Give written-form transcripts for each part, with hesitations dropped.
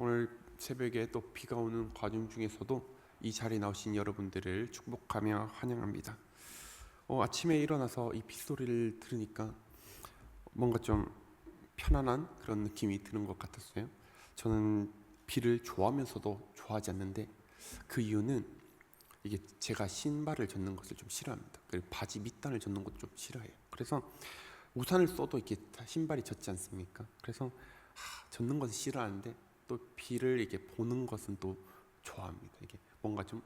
오늘 새벽에 또 비가 오는 과정 중에서도 이 자리에 나오신 여러분들을 축복하며 환영합니다. 아침에 일어나서 이 빗소리를 들으니까 뭔가 좀 편안한 그런 느낌이 드는 것 같았어요. 저는 비를 좋아하면서도 좋아하지 않는데 그 이유는 이게 제가 신발을 젖는 것을 좀 싫어합니다. 그리고 바지 밑단을 젖는 것도 좀 싫어해요. 그래서 우산을 써도 이렇게 신발이 젖지 않습니까? 그래서 젖는 것은 싫어하는데 또 비를 이렇게 보는 것은 또 좋아합니다. 이게 뭔가 좀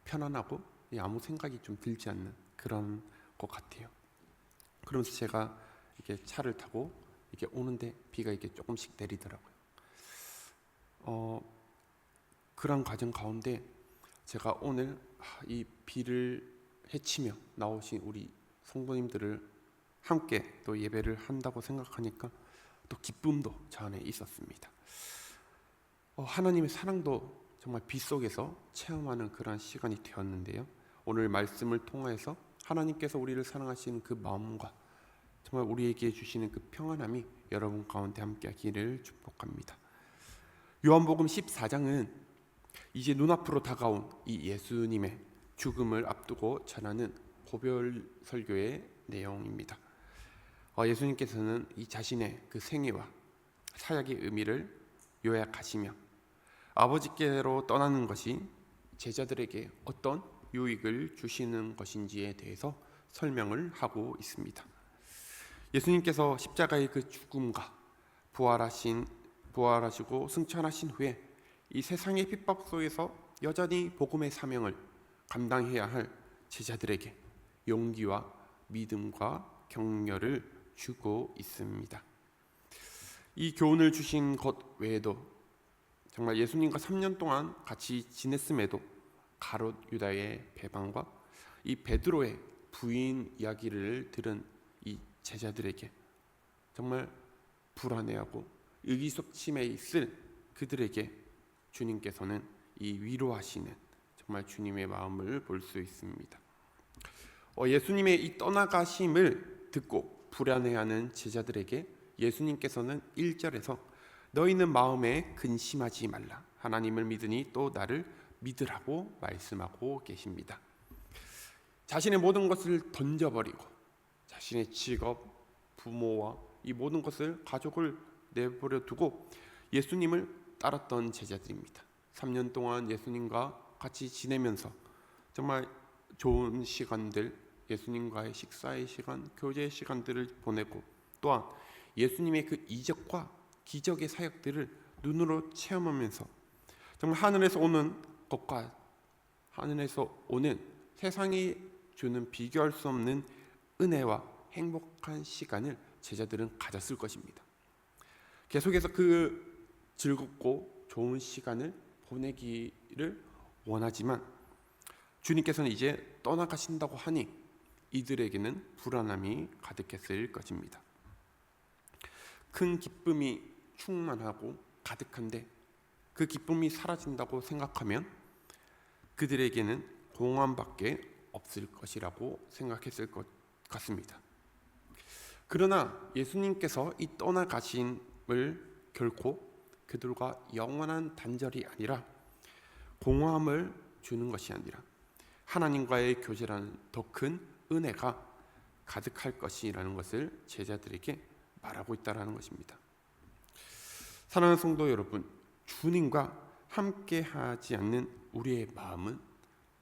편안하고 아무 생각이 좀 들지 않는 그런 것 같아요. 그러면서 제가 이렇게 차를 타고 이렇게 오는데 비가 이렇게 조금씩 내리더라고요. 그런 과정 가운데 제가 오늘 이 비를 헤치며 나오신 우리 성도님들을 함께 또 예배를 한다고 생각하니까 또 기쁨도 저 안에 있었습니다. 하나님의 사랑도 정말 비 속에서 체험하는 그러한 시간이 되었는데요. 오늘 말씀을 통해서 하나님께서 우리를 사랑하시는 그 마음과 정말 우리에게 주시는 그 평안함이 여러분 가운데 함께하기를 축복합니다. 요한복음 14장은 이제 눈앞으로 다가온 이 예수님의 죽음을 앞두고 전하는 고별 설교의 내용입니다. 예수님께서는 이 자신의 그 생애와 사역의 의미를 요약하시며 아버지께로 떠나는 것이 제자들에게 어떤 유익을 주시는 것인지에 대해서 설명을 하고 있습니다. 예수님께서 십자가의 그 죽음과 부활하시고 승천하신 후에 이 세상의 핍박 속에서 여전히 복음의 사명을 감당해야 할 제자들에게 용기와 믿음과 격려를 주고 있습니다. 이 교훈을 주신 것 외에도 정말 예수님과 3년 동안 같이 지냈음에도 가롯 유다의 배반과 이 베드로의 부인 이야기를 들은 이 제자들에게 정말 불안해하고 의기소침해 있을 그들에게 주님께서는 이 위로하시는 정말 주님의 마음을 볼 수 있습니다. 예수님의 이 떠나가심을 듣고 불안해하는 제자들에게 예수님께서는 1절에서 너희는 마음에 근심하지 말라. 하나님을 믿으니 또 나를 믿으라고 말씀하고 계십니다. 자신의 모든 것을 던져버리고 자신의 직업, 부모와 이 모든 것을 가족을 내버려 두고 예수님을 따랐던 제자들입니다. 3년 동안 예수님과 같이 지내면서 정말 좋은 시간들, 예수님과의 식사의 시간, 교제의 시간들을 보내고 또한 예수님의 그 이적과 기적의 사역들을 눈으로 체험하면서 정말 하늘에서 오는 것과 하늘에서 오는 세상이 주는 비교할 수 없는 은혜와 행복한 시간을 제자들은 가졌을 것입니다. 계속해서 그 즐겁고 좋은 시간을 보내기를 원하지만 주님께서는 이제 떠나가신다고 하니 이들에게는 불안함이 가득했을 것입니다. 큰 기쁨이 충만하고 가득한데 그 기쁨이 사라진다고 생각하면 그들에게는 공허함밖에 없을 것이라고 생각했을 것 같습니다. 그러나 예수님께서 이 떠나가심을 결코 그들과 영원한 단절이 아니라 공허함을 주는 것이 아니라 하나님과의 교제라는 더 큰 은혜가 가득할 것이라는 것을 제자들에게 말하고 있다는 것입니다. 사랑하는 성도 여러분, 주님과 함께하지 않는 우리의 마음은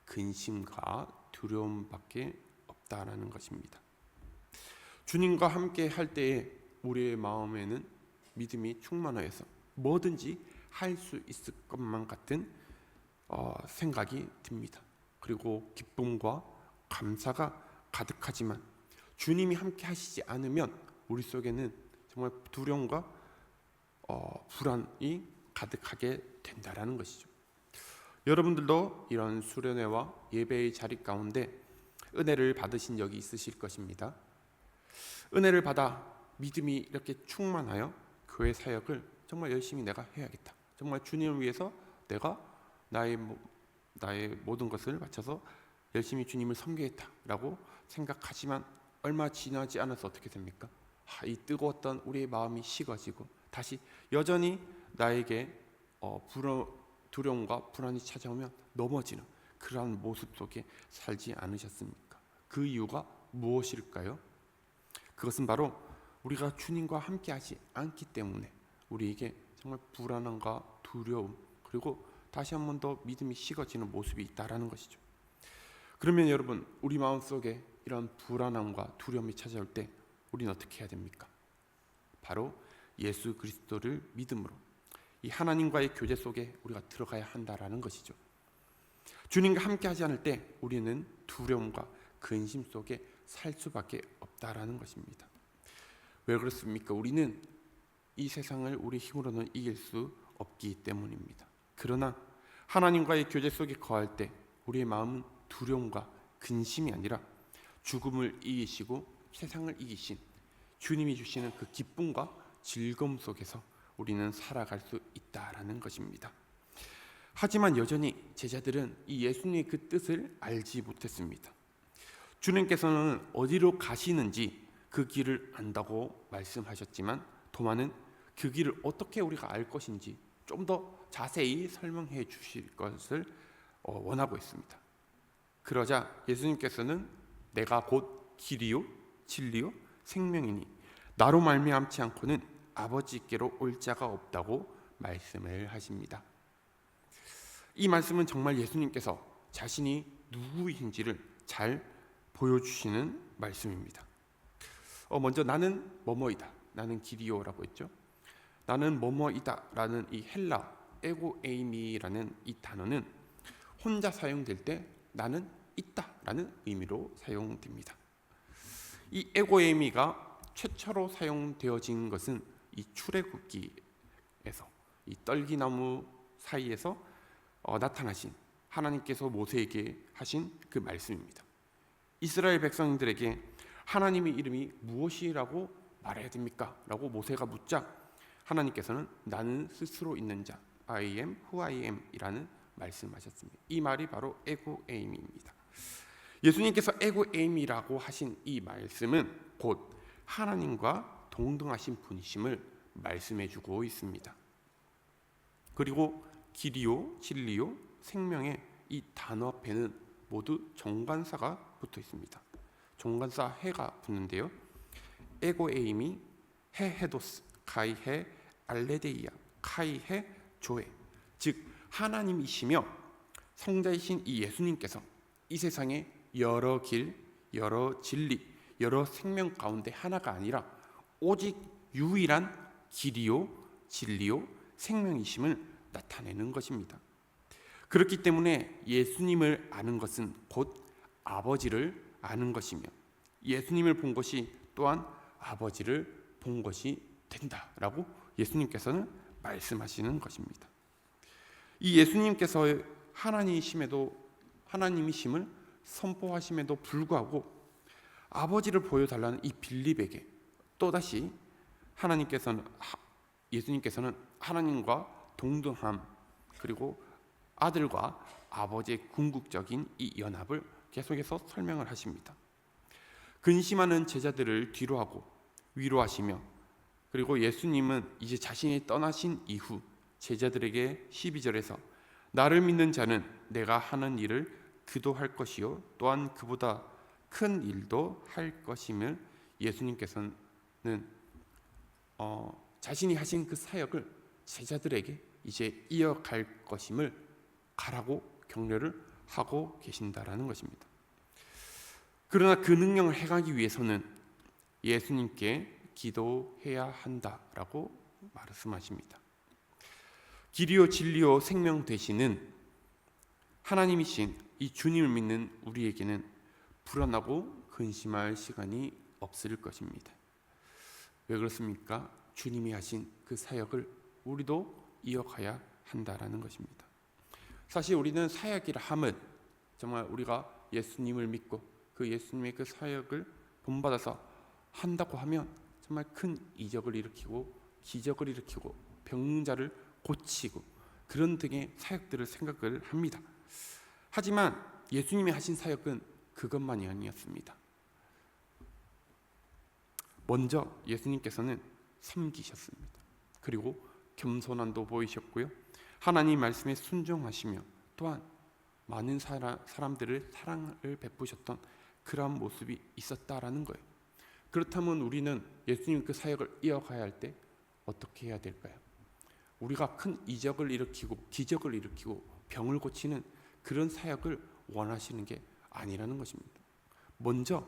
근심과 두려움밖에 없다라는 것입니다. 주님과 함께 할 때에 우리의 마음에는 믿음이 충만하여서 뭐든지 할 수 있을 것만 같은 생각이 듭니다. 그리고 기쁨과 감사가 가득하지만 주님이 함께 하시지 않으면 우리 속에는 정말 두려움과 불안이 가득하게 된다라는 것이죠. 여러분들도 이런 수련회와 예배의 자리 가운데 은혜를 받으신 적이 있으실 것입니다. 은혜를 받아 믿음이 이렇게 충만하여 교회 사역을 정말 열심히 내가 해야겠다. 정말 주님을 위해서 내가 나의 모든 것을 바쳐서 열심히 주님을 섬기겠다라고 생각하지만 얼마 지나지 않아서 어떻게 됩니까? 이 뜨거웠던 우리의 마음이 식어지고 다시 여전히 나에게 두려움과 불안이 찾아오면 넘어지는 그러한 모습 속에 살지 않으셨습니까? 그 이유가 무엇일까요? 그것은 바로 우리가 주님과 함께하지 않기 때문에 우리에게 정말 불안함과 두려움, 그리고 다시 한 번 더 믿음이 식어지는 모습이 있다라는 것이죠. 그러면 여러분, 우리 마음속에 이런 불안함과 두려움이 찾아올 때 우리는 어떻게 해야 됩니까? 바로 예수 그리스도를 믿음으로 이 하나님과의 교제 속에 우리가 들어가야 한다라는 것이죠. 주님과 함께하지 않을 때 우리는 두려움과 근심 속에 살 수밖에 없다라는 것입니다. 왜 그렇습니까? 우리는 이 세상을 우리 힘으로는 이길 수 없기 때문입니다. 그러나 하나님과의 교제 속에 거할 때 우리의 마음은 두려움과 근심이 아니라 죽음을 이기시고 세상을 이기신 주님이 주시는 그 기쁨과 즐거움 속에서 우리는 살아갈 수 있다라는 것입니다. 하지만 여전히 제자들은 이 예수님의 그 뜻을 알지 못했습니다. 주님께서는 어디로 가시는지 그 길을 안다고 말씀하셨지만 도마는 그 길을 어떻게 우리가 알 것인지 좀 더 자세히 설명해 주실 것을 원하고 있습니다. 그러자 예수님께서는 내가 곧 길이요 진리요 생명이니 나로 말미암지 않고는 아버지께로 올 자가 없다고 말씀을 하십니다. 이 말씀은 정말 예수님께서 자신이 누구이신지를 잘 보여주시는 말씀입니다. 먼저 나는 뭐뭐이다, 나는 길이요라고 했죠. 나는 뭐뭐이다 라는 이 헬라 에고에이미라는 이 단어는 혼자 사용될 때 나는 있다 라는 의미로 사용됩니다. 이 에고에이미가 최초로 사용되어진 것은 이 출애굽기에서 이 떨기나무 사이에서 나타나신 하나님께서 모세에게 하신 그 말씀입니다. 이스라엘 백성들에게 하나님의 이름이 무엇이라고 말해야 됩니까? 라고 모세가 묻자 하나님께서는 나는 스스로 있는 자 I am who I am 이라는 말씀하셨습니다. 이 말이 바로 에고에이미입니다. 예수님께서 에고에이미라고 하신 이 말씀은 곧 하나님과 동등하신 분이심을 말씀해주고 있습니다. 그리고 길이요 진리요 생명의 이 단어 앞에는 모두 정관사가 붙어 있습니다. 정관사 해가 붙는데요. 에고에이미 헤헤도스 카이헤 알레데이아 카이헤 조에, 즉 하나님이시며 성자이신 이 예수님께서 이 세상에 여러 길, 여러 진리, 여러 생명 가운데 하나가 아니라 오직 유일한 길이요 진리요 생명이심을 나타내는 것입니다. 그렇기 때문에 예수님을 아는 것은 곧 아버지를 아는 것이며 예수님을 본 것이 또한 아버지를 본 것이 된다라고 예수님께서는 말씀하시는 것입니다. 이 예수님께서 하나님이심을 선포하심에도 불구하고 아버지를 보여달라는 이 빌립에게 또다시 예수님께서는 하나님과 동등함 그리고 아들과 아버지의 궁극적인 이 연합을 계속해서 설명을 하십니다. 근심하는 제자들을 뒤로하고 위로하시며 그리고 예수님은 이제 자신이 떠나신 이후 제자들에게 12절에서 나를 믿는 자는 내가 하는 일을 그도 할 것이요 또한 그보다 큰 일도 할 것임을 예수님께서는 자신이 하신 그 사역을 제자들에게 이제 이어갈 것임을 가라고 격려를 하고 계신다라는 것입니다. 그러나 그 능력을 행하기 위해서는 예수님께 기도해야 한다라고 말씀하십니다. 길이요 진리요 생명 되시는 하나님이신 이 주님을 믿는 우리에게는 불안하고 근심할 시간이 없을 것입니다. 왜 그렇습니까? 주님이 하신 그 사역을 우리도 이어가야 한다라는 것입니다. 사실 우리는 사역이라 함은 정말 우리가 예수님을 믿고 그 예수님의 그 사역을 본받아서 한다고 하면 정말 큰 이적을 일으키고 기적을 일으키고 병자를 고치고 그런 등의 사역들을 생각을 합니다. 하지만 예수님이 하신 사역은 그것만이 아니었습니다. 먼저 예수님께서는 섬기셨습니다. 그리고 겸손함도 보이셨고요. 하나님 말씀에 순종하시며 또한 많은 사람들을 사랑을 베푸셨던 그런 모습이 있었다라는 거예요. 그렇다면 우리는 예수님 그 사역을 이어가야 할 때 어떻게 해야 될까요? 우리가 큰 이적을 일으키고 기적을 일으키고 병을 고치는 그런 사역을 원하시는 게 아니라는 것입니다. 먼저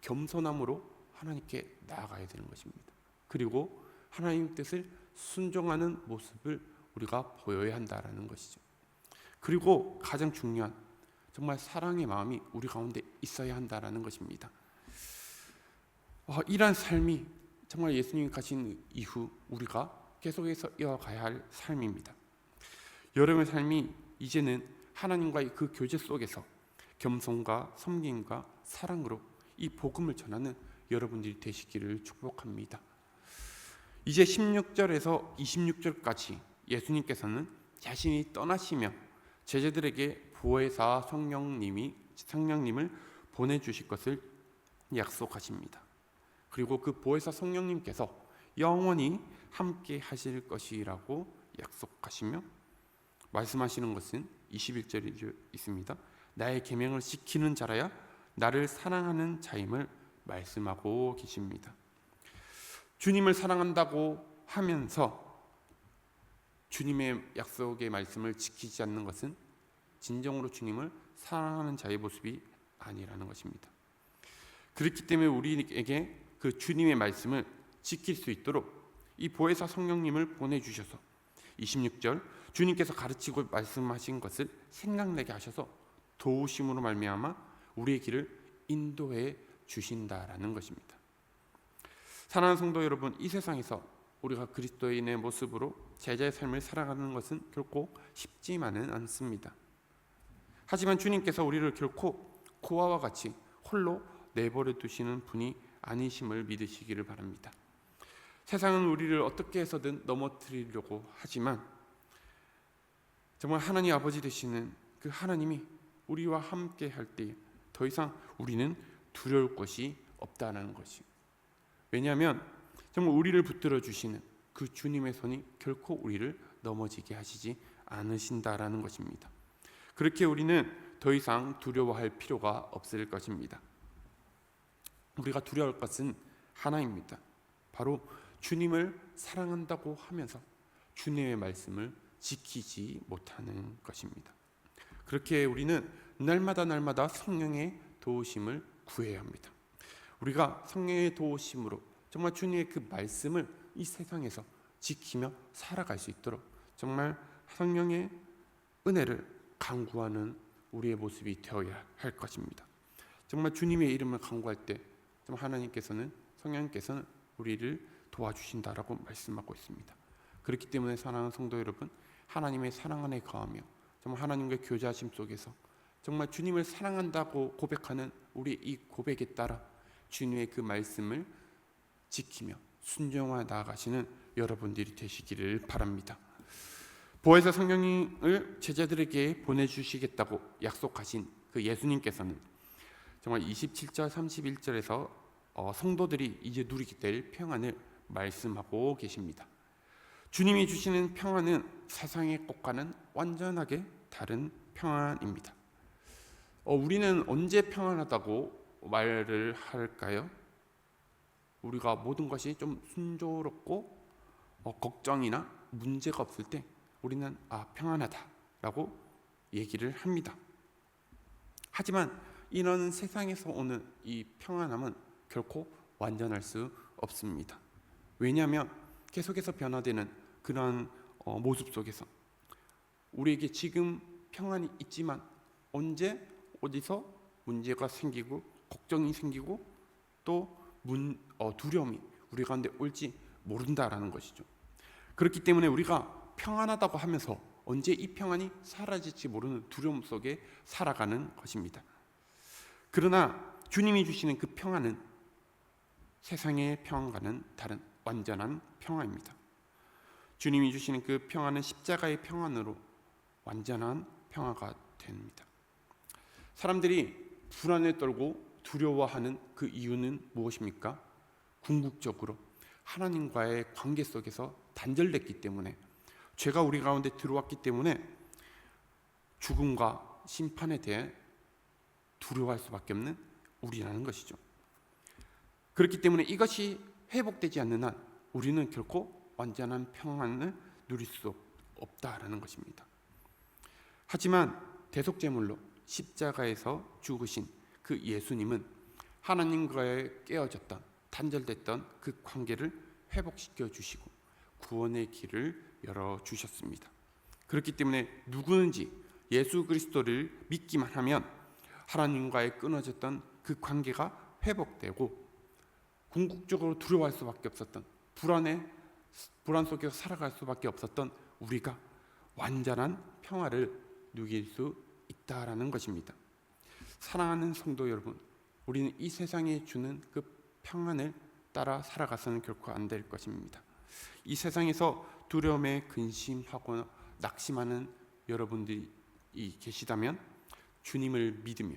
겸손함으로 하나님께 나아가야 되는 것입니다. 그리고 하나님 뜻을 순종하는 모습을 우리가 보여야 한다라는 것이죠. 그리고 가장 중요한 정말 사랑의 마음이 우리 가운데 있어야 한다라는 것입니다. 이러한 삶이 정말 예수님이 가신 이후 우리가 계속해서 이어가야 할 삶입니다. 여러분의 삶이 이제는 하나님과의 그 교제 속에서 겸손과 섬김과 사랑으로 이 복음을 전하는 여러분들이 되시기를 축복합니다. 이제 16절에서 26절까지 예수님께서는 자신이 떠나시며 제자들에게 보혜사 성령님을 보내주실 것을 약속하십니다. 그리고 그 보혜사 성령님께서 영원히 함께 하실 것이라고 약속하시며 말씀하시는 것은 21절에 있습니다. 나의 계명을 지키는 자라야 나를 사랑하는 자임을 말씀하고 계십니다. 주님을 사랑한다고 하면서 주님의 약속의 말씀을 지키지 않는 것은 진정으로 주님을 사랑하는 자의 모습이 아니라는 것입니다. 그렇기 때문에 우리에게 그 주님의 말씀을 지킬 수 있도록 이 보혜사 성령님을 보내주셔서 26절 주님께서 가르치고 말씀하신 것을 생각나게 하셔서 도우심으로 말미암아 우리의 길을 인도해 주신다라는 것입니다. 사랑하는 성도 여러분, 이 세상에서 우리가 그리스도인의 모습으로 제자의 삶을 살아가는 것은 결코 쉽지만은 않습니다. 하지만 주님께서 우리를 결코 고아와 같이 홀로 내버려 두시는 분이 아니심을 믿으시기를 바랍니다. 세상은 우리를 어떻게 해서든 넘어뜨리려고 하지만 정말 하나님 아버지 되시는 그 하나님이 우리와 함께 할 때 더 이상 우리는 두려울 것이 없다는 것이. 왜냐하면 정말 우리를 붙들어 주시는 그 주님의 손이 결코 우리를 넘어지게 하시지 않으신다라는 것입니다. 그렇게 우리는 더 이상 두려워할 필요가 없을 것입니다. 우리가 두려워할 것은 하나입니다. 바로 주님을 사랑한다고 하면서 주님의 말씀을 지키지 못하는 것입니다. 그렇게 우리는 날마다 성령의 도우심을 구해야 합니다. 우리가 성령의 도우심으로 정말 주님의 그 말씀을 이 세상에서 지키며 살아갈 수 있도록 정말 성령의 은혜를 간구하는 우리의 모습이 되어야 할 것입니다. 정말 주님의 이름을 간구할 때 정말 하나님께서는 성령님께서는 우리를 도와주신다라고 말씀하고 있습니다. 그렇기 때문에 사랑하는 성도 여러분, 하나님의 사랑 안에 거하며 정말 하나님과의 교제하심 속에서 정말 주님을 사랑한다고 고백하는 우리 이 고백에 따라 주님의 그 말씀을 지키며 순종하여 나아가시는 여러분들이 되시기를 바랍니다. 보혜사 성령님을 제자들에게 보내주시겠다고 약속하신 그 예수님께서는 정말 27절 31절에서 성도들이 이제 누리게 될 평안을 말씀하고 계십니다. 주님이 주시는 평안은 세상의 것과는 완전하게 다른 평안입니다. 우리는 언제 평안하다고 말을 할까요? 우리가 모든 것이 좀 순조롭고 걱정이나 문제가 없을 때 우리는 평안하다라고 얘기를 합니다. 하지만 이런 세상에서 오는 이 평안함은 결코 완전할 수 없습니다. 왜냐하면 계속해서 변화되는 그런 모습 속에서 우리에게 지금 평안이 있지만 언제 어디서 문제가 생기고 걱정이 생기고 또 두려움이 우리 가운데 올지 모른다라는 것이죠. 그렇기 때문에 우리가 평안하다고 하면서 언제 이 평안이 사라질지 모르는 두려움 속에 살아가는 것입니다. 그러나 주님이 주시는 그 평안은 세상의 평안과는 다른 완전한 평안입니다. 주님이 주시는 그 평안은 십자가의 평안으로 완전한 평화가 됩니다. 사람들이 불안에 떨고 두려워하는 그 이유는 무엇입니까? 궁극적으로 하나님과의 관계 속에서 단절됐기 때문에 죄가 우리 가운데 들어왔기 때문에 죽음과 심판에 대해 두려워할 수밖에 없는 우리라는 것이죠. 그렇기 때문에 이것이 회복되지 않는 한 우리는 결코 완전한 평안을 누릴 수 없다라는 것입니다. 하지만 대속제물로 십자가에서 죽으신 그 예수님은 하나님과의 깨어졌던 단절됐던 그 관계를 회복시켜 주시고 구원의 길을 열어주셨습니다. 그렇기 때문에 누구든지 예수 그리스도를 믿기만 하면 하나님과의 끊어졌던 그 관계가 회복되고 궁극적으로 두려워할 수밖에 없었던 불안 속에서 살아갈 수밖에 없었던 우리가 완전한 평화를 누릴 수 있다라는 것입니다. 사랑하는 성도 여러분, 우리는 이 세상에 주는 그 평안을 따라 살아가서는 결코 안 될 것입니다. 이 세상에서 두려움에 근심하고 낙심하는 여러분들이 계시다면 주님을 믿으며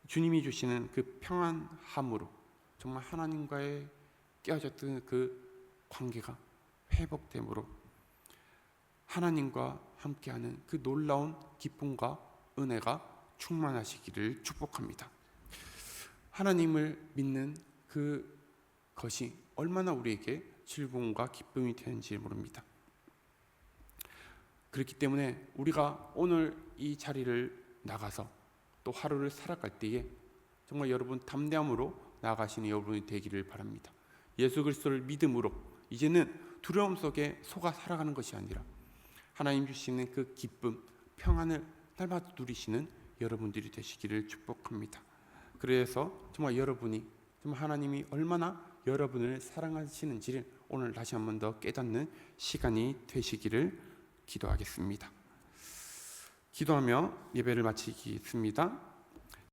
주님이 주시는 그 평안함으로 정말 하나님과의 깨어졌던 그 관계가 회복됨으로 하나님과 함께하는 그 놀라운 기쁨과 은혜가 충만하시기를 축복합니다. 하나님을 믿는 그것이 얼마나 우리에게 즐거움과 기쁨이 되는지 모릅니다. 그렇기 때문에 우리가 오늘 이 자리를 나가서 또 하루를 살아갈 때에 정말 여러분 담대함으로 나아가시는 여러분이 되기를 바랍니다. 예수 그리스도를 믿음으로 이제는 두려움 속에 속아 살아가는 것이 아니라 하나님 주시는 그 기쁨, 평안을 날마다 누리시는 여러분들이 되시기를 축복합니다. 그래서 정말 여러분이 정말 하나님이 얼마나 여러분을 사랑하시는지를 오늘 다시 한 번 더 깨닫는 시간이 되시기를 기도하겠습니다. 기도하며 예배를 마치겠습니다.